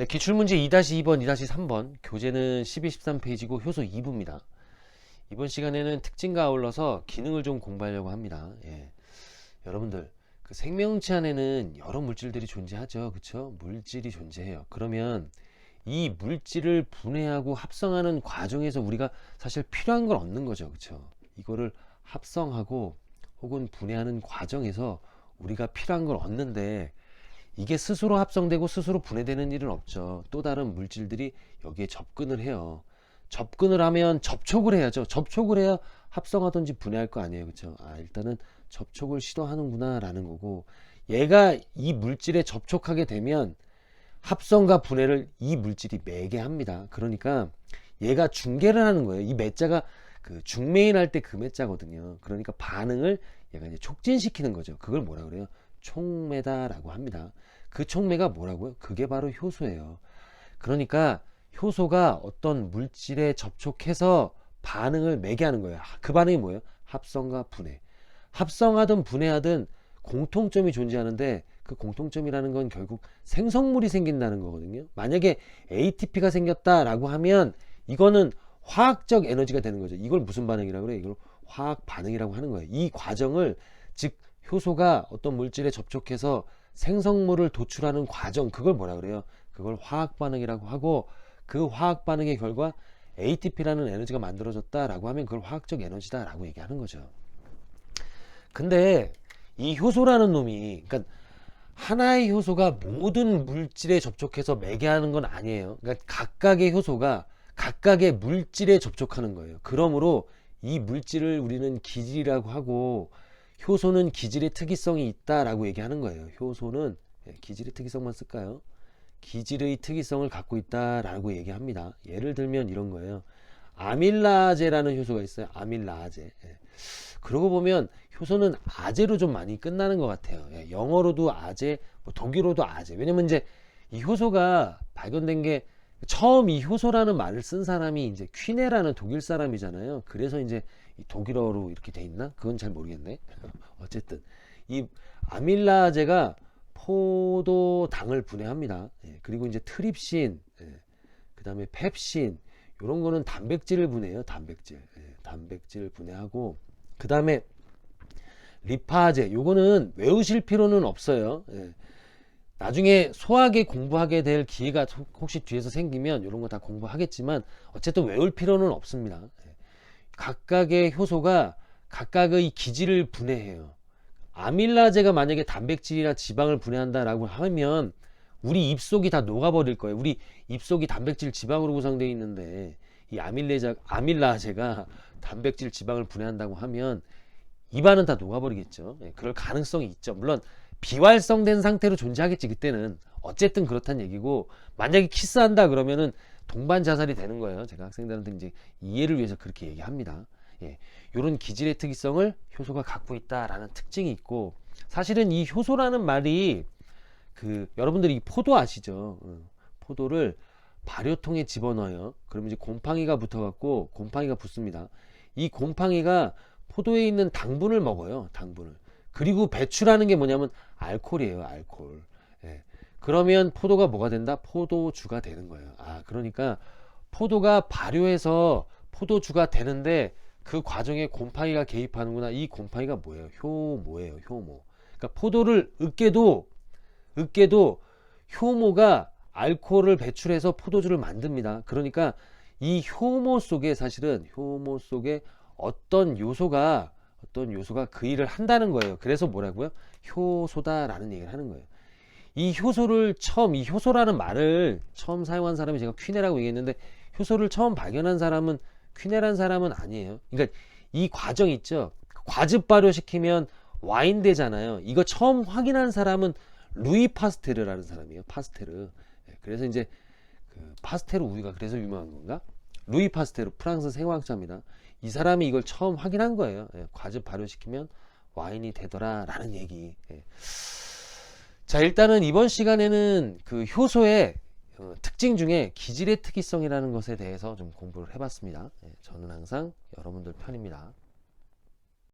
기출문제 2-2번, 2-3번, 교재는 12, 13페이지고 효소 2부입니다. 이번 시간에는 특징과 아울러서 기능을 좀 공부하려고 합니다. 여러분들, 그 생명체 안에는 여러 물질들이 존재하죠. 그쵸? 물질이 존재해요. 그러면 이 물질을 분해하고 합성하는 과정에서 우리가 사실 필요한 걸 얻는 거죠. 그쵸? 이거를 합성하고 혹은 분해하는 과정에서 우리가 필요한 걸 얻는데, 이게 스스로 합성되고 스스로 분해되는 일은 없죠. 또 다른 물질들이 여기에 접근을 해요. 접근을 하면 접촉을 해야죠. 접촉을 해야 합성하든지 분해할 거 아니에요. 그쵸? 일단은 접촉을 시도하는구나 라는 거고, 얘가 이 물질에 접촉하게 되면 합성과 분해를 이 물질이 매게 합니다. 그러니까 얘가 중개를 하는 거예요. 이 매자가 그 중매인 할 때 그 매자거든요. 그러니까 반응을 얘가 이제 촉진시키는 거죠. 그걸 뭐라 그래요? 촉매다라고 합니다. 그 촉매가 뭐라고요? 그게 바로 효소예요. 그러니까 효소가 어떤 물질에 접촉해서 반응을 매게 하는 거예요. 그 반응이 뭐예요? 합성과 분해. 합성하든 분해하든 공통점이 존재하는데, 그 공통점이라는 건 결국 생성물이 생긴다는 거거든요. 만약에 ATP가 생겼다라고 하면 이거는 화학적 에너지가 되는 거죠. 이걸 무슨 반응이라고 그래요? 이걸 화학 반응이라고 하는 거예요. 이 과정을, 즉 효소가 어떤 물질에 접촉해서 생성물을 도출하는 과정, 그걸 뭐라 그래요? 그걸 화학 반응이라고 하고, 그 화학 반응의 결과 ATP라는 에너지가 만들어졌다라고 하면 그걸 화학적 에너지다라고 얘기하는 거죠. 근데 이 효소라는 놈이, 그러니까 하나의 효소가 모든 물질에 접촉해서 매개 하는 건 아니에요. 그러니까 각각의 효소가 각각의 물질에 접촉하는 거예요. 그러므로 이 물질을 우리는 기질이라고 하고, 효소는 기질의 특이성이 있다라고 얘기하는 거예요. 효소는 기질의 특이성만 쓸까요? 기질의 특이성을 갖고 있다라고 얘기합니다. 예를 들면 이런 거예요. 아밀라제라는 효소가 있어요. 아밀라제. 그러고 보면 효소는 아제로 좀 많이 끝나는 것 같아요. 영어로도 아제, 독일어도 아제. 왜냐면 이제 이 효소가 발견된 게, 처음 이 효소라는 말을 쓴 사람이 이제 퀴네라는 독일 사람이잖아요. 그래서 이제 이 독일어로 이렇게 돼 있나? 그건 잘 모르겠네. 어쨌든 이 아밀라제가 포도당을 분해합니다. 그리고 이제 트립신, 그 다음에 펩신, 이런 거는 단백질을 분해해요. 단백질. 단백질 분해하고, 그 다음에 리파제, 요거는 외우실 필요는 없어요. 나중에 소화계 공부하게 될 기회가 혹시 뒤에서 생기면 이런 거 다 공부하겠지만, 어쨌든 외울 필요는 없습니다. 각각의 효소가 각각의 기질을 분해해요. 아밀라제가 만약에 단백질이나 지방을 분해한다라고 하면 우리 입속이 다 녹아버릴 거예요. 우리 입속이 단백질 지방으로 구성되어 있는데, 이 아밀라제가 단백질 지방을 분해한다고 하면 입안은 다 녹아버리겠죠. 그럴 가능성이 있죠. 물론 비활성된 상태로 존재하겠지, 그때는. 어쨌든 그렇다는 얘기고, 만약에 키스한다 그러면은 동반 자살이 되는 거예요. 제가 학생들한테 이제 이해를 위해서 그렇게 얘기합니다. 이런 기질의 특이성을 효소가 갖고 있다라는 특징이 있고, 사실은 이 효소라는 말이, 여러분들이 이 포도 아시죠? 포도를 발효통에 집어넣어요. 그러면 이제 곰팡이가 붙어갖고, 곰팡이가 붙습니다. 이 곰팡이가 포도에 있는 당분을 먹어요. 당분을. 그리고 배출하는 게 뭐냐면 알코올이에요. 알코올. 그러면 포도가 뭐가 된다? 포도주가 되는 거예요. 그러니까 포도가 발효해서 포도주가 되는데, 그 과정에 곰팡이가 개입하는구나. 이 곰팡이가 뭐예요? 효모예요. 효모. 그러니까 포도를 으깨도 효모가 알코올을 배출해서 포도주를 만듭니다. 그러니까 이 효모 속에, 사실은 효모 속에 어떤 요소가 그 일을 한다는 거예요. 그래서 뭐라고요? 효소다라는 얘기를 하는 거예요. 이 효소라는 말을 처음 사용한 사람이, 제가 퀴네라고 얘기했는데, 효소를 처음 발견한 사람은 퀴네라는 사람은 아니에요. 그러니까 이 과정 있죠. 과즙 발효시키면 와인 되잖아요. 이거 처음 확인한 사람은 루이 파스테르라는 사람이에요. 파스테르. 그래서 이제 파스테르 우유가 그래서 유명한 건가? 루이 파스테르, 프랑스 생화학자입니다. 이 사람이 이걸 처음 확인한 거예요. 과즙 발효시키면 와인이 되더라라는 얘기. 자, 일단은 이번 시간에는 그 효소의 특징 중에 기질의 특이성이라는 것에 대해서 좀 공부를 해봤습니다. 저는 항상 여러분들 편입니다.